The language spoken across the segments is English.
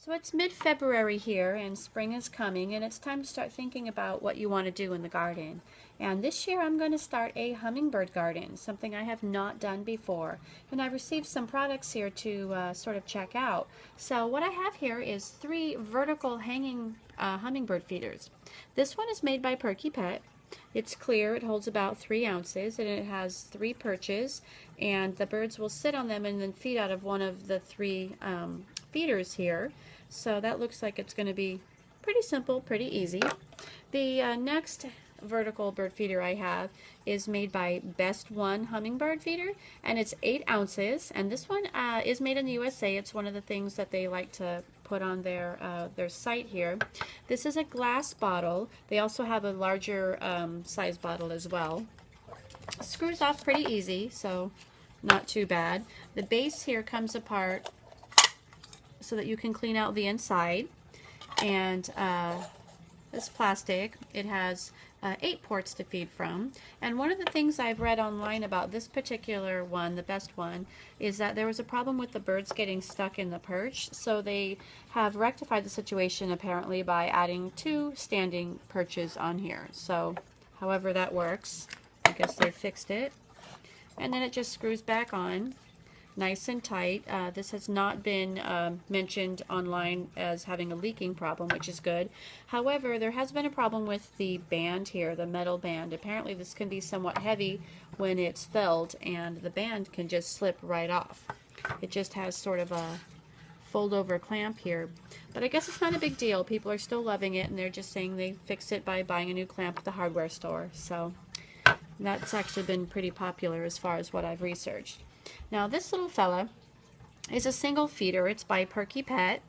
So it's mid-February here and spring is coming and it's time to start thinking about what you want to do in the garden. And this year I'm going to start a hummingbird garden, something I have not done before. And I received some products here to sort of check out. So what I have here is 3 vertical hanging hummingbird feeders. This one is made by Perky Pet. It's clear, it holds about 3 ounces, and it has 3 perches, and the birds will sit on them and then feed out of one of the 3 feeders here. So that looks like it's going to be pretty simple, pretty easy. The next vertical bird feeder I have is made by Best One Hummingbird Feeder, and it's 8 ounces, and this one is made in the USA. It's one of the things that they like to put on their site here. This is a glass bottle. They also have a larger size bottle as well. Screws off pretty easy, so not too bad. The base here comes apart so that you can clean out the inside, and this plastic, it has 8 ports to feed from. And one of the things I've read online about this particular one, the Best One, is that there was a problem with the birds getting stuck in the perch, so they have rectified the situation apparently by adding 2 standing perches on here. So however that works, I guess they fixed it. And then it just screws back on nice and tight. This has not been mentioned online as having a leaking problem, which is good. However, there has been a problem with the band here, the metal band. Apparently this can be somewhat heavy when it's filled, and the band can just slip right off. It just has sort of a fold over clamp here, but I guess it's not a big deal. People are still loving it, and they're just saying they fixed it by buying a new clamp at the hardware store. So that's actually been pretty popular as far as what I've researched. Now this little fella is a single feeder. It's by Perky Pet,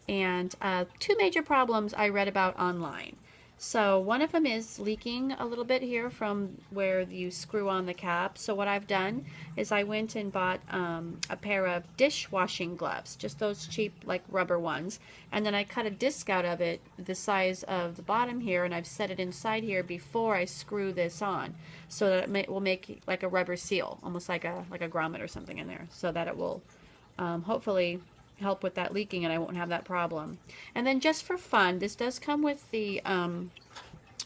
and 2 major problems I read about online. So one of them is leaking a little bit here from where you screw on the cap. So what I've done is I went and bought a pair of dishwashing gloves, just those cheap like rubber ones, and then I cut a disc out of it the size of the bottom here, and I've set it inside here before I screw this on, so that it will make like a rubber seal, almost like a grommet or something in there, so that it will hopefully help with that leaking and I won't have that problem. And then just for fun, this does come with the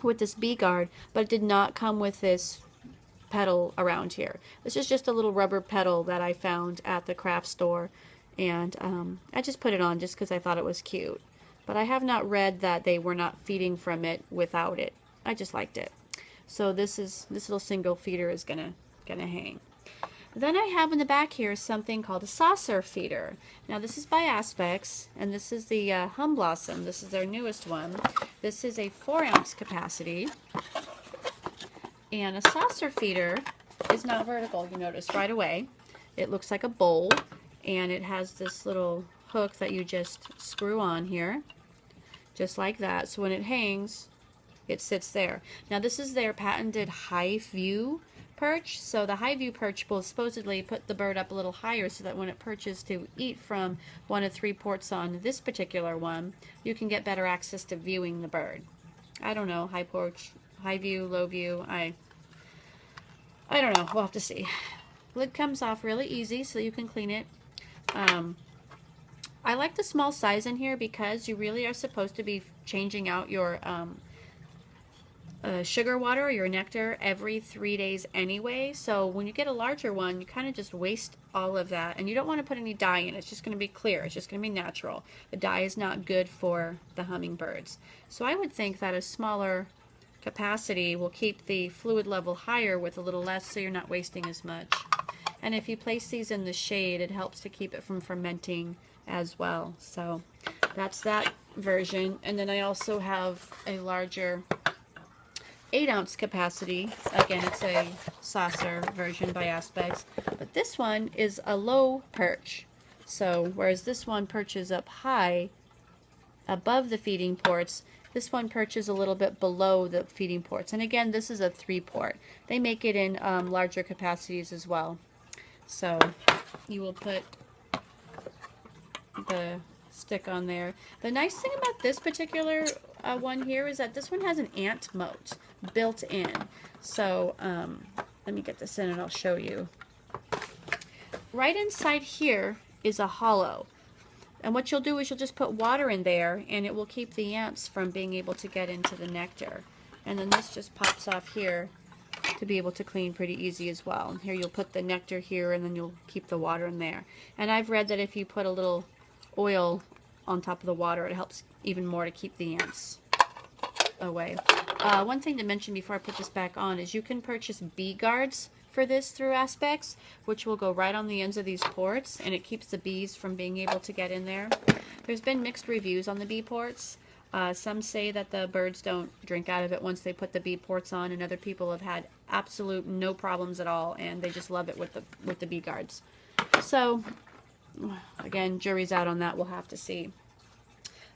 with this bee guard, but it did not come with this pedal around here. This is just a little rubber pedal that I found at the craft store, and I just put it on just because I thought it was cute. But I have not read that they were not feeding from it without it. I just liked it. So this little single feeder is gonna hang. Then I have in the back here something called a saucer feeder. Now this is by Aspects, and this is the Hum Blossom. This is their newest one. This is a 4-ounce capacity, and a saucer feeder is not vertical, you notice right away. It looks like a bowl, and it has this little hook that you just screw on here, just like that. So when it hangs, it sits there. Now this is their patented high view perch. So the high view perch will supposedly put the bird up a little higher so that when it perches to eat from one of 3 ports on this particular one, you can get better access to viewing the bird. I don't know, high porch, high view, low view, I don't know, we'll have to see. Lid comes off really easy so you can clean it. I like the small size in here because you really are supposed to be changing out your sugar water or your nectar every 3 days anyway. So when you get a larger one, you kind of just waste all of that, and you don't want to put any dye in. It's just going to be clear. It's just going to be natural. The dye is not good for the hummingbirds. So I would think that a smaller capacity will keep the fluid level higher with a little less, so you're not wasting as much. And if you place these in the shade, it helps to keep it from fermenting as well. So that's that version. And then I also have a larger 8-ounce capacity. Again, it's a saucer version by Aspects, but this one is a low perch. So whereas this one perches up high above the feeding ports, this one perches a little bit below the feeding ports. And again, this is a 3-port. They make it in larger capacities as well. So you will put the stick on there. The nice thing about this particular one here is that this one has an ant moat built in. So let me get this in and I'll show you. Right inside here is a hollow. And what you'll do is you'll just put water in there, and it will keep the ants from being able to get into the nectar. And then this just pops off here to be able to clean pretty easy as well. And here you'll put the nectar here, and then you'll keep the water in there. And I've read that if you put a little oil on top of the water, it helps even more to keep the ants away. One thing to mention before I put this back on is you can purchase bee guards for this through Aspects, which will go right on the ends of these ports, and it keeps the bees from being able to get in there. There's been mixed reviews on the bee ports. Some say that the birds don't drink out of it once they put the bee ports on, and other people have had absolute no problems at all, and they just love it with the bee guards. So again, jury's out on that. We'll have to see.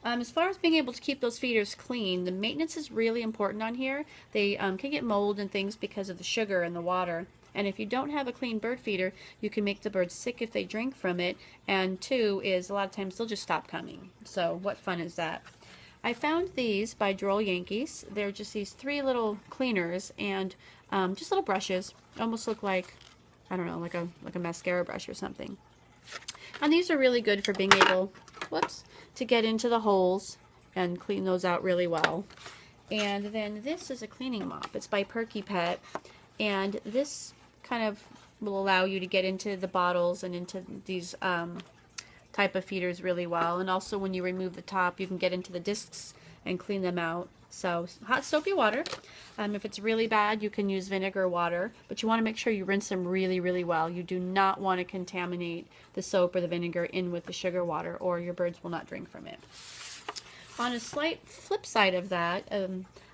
As far as being able to keep those feeders clean, the maintenance is really important on here. They can get mold and things because of the sugar and the water. And if you don't have a clean bird feeder, you can make the birds sick if they drink from it. And two is a lot of times they'll just stop coming. So what fun is that? I found these by Droll Yankees. They're just these 3 little cleaners and just little brushes. Almost look like, I don't know, like a mascara brush or something. And these are really good for being able, to get into the holes and clean those out really well. And then this is a cleaning mop. It's by Perky Pet, and this kind of will allow you to get into the bottles and into these type of feeders really well. And also when you remove the top, you can get into the discs and clean them out. So hot soapy water. If it's really bad, you can use vinegar water, but you want to make sure you rinse them really, really well. You do not want to contaminate the soap or the vinegar in with the sugar water, or your birds will not drink from it. On a slight flip side of that,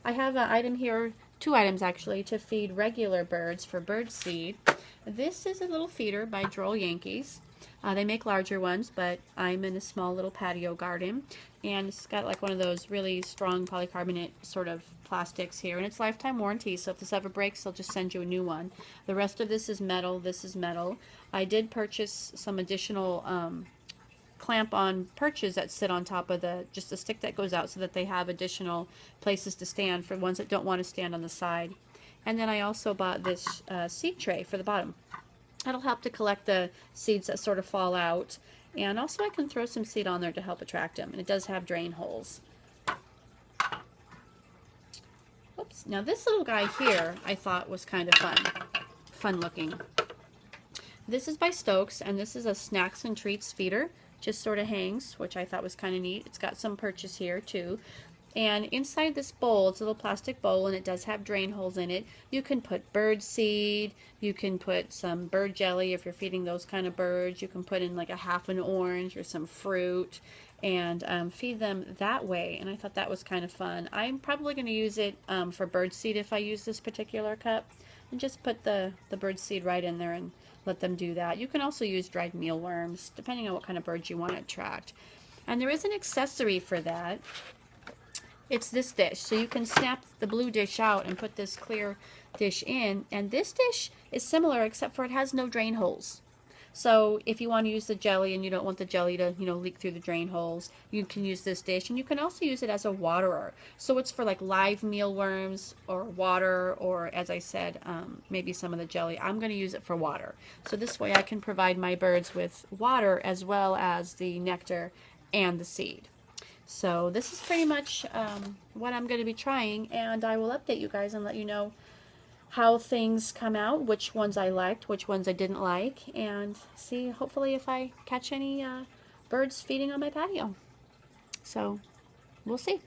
I have an item here, 2 items actually, to feed regular birds for bird seed. This is a little feeder by Droll Yankees. They make larger ones, but I'm in a small little patio garden, and it's got like one of those really strong polycarbonate sort of plastics here, and it's lifetime warranty, so if this ever breaks, they'll just send you a new one. The rest of this is metal. This is metal. I did purchase some additional clamp-on perches that sit on top of just the stick that goes out, so that they have additional places to stand for ones that don't want to stand on the side. And then I also bought this seed tray for the bottom. That'll help to collect the seeds that sort of fall out. And also I can throw some seed on there to help attract them. And it does have drain holes. Whoops. Now this little guy here I thought was kind of fun looking. This is by Stokes, and this is a snacks and treats feeder. Just sort of hangs, which I thought was kind of neat. It's got some perches here too. And inside this bowl, it's a little plastic bowl, and it does have drain holes in it. You can put bird seed, you can put some bird jelly if you're feeding those kind of birds. You can put in like a half an orange or some fruit and feed them that way. And I thought that was kind of fun. I'm probably going to use it for bird seed if I use this particular cup. And just put the bird seed right in there and let them do that. You can also use dried mealworms, depending on what kind of birds you want to attract. And there is an accessory for that. It's this dish. So you can snap the blue dish out and put this clear dish in. And this dish is similar, except for it has no drain holes. So if you want to use the jelly and you don't want the jelly to, leak through the drain holes, you can use this dish. And you can also use it as a waterer. So it's for like live mealworms or water, or as I said, maybe some of the jelly. I'm going to use it for water. So this way I can provide my birds with water as well as the nectar and the seed. So this is pretty much what I'm going to be trying, and I will update you guys and let you know how things come out, which ones I liked, which ones I didn't like, and see hopefully if I catch any birds feeding on my patio. So we'll see.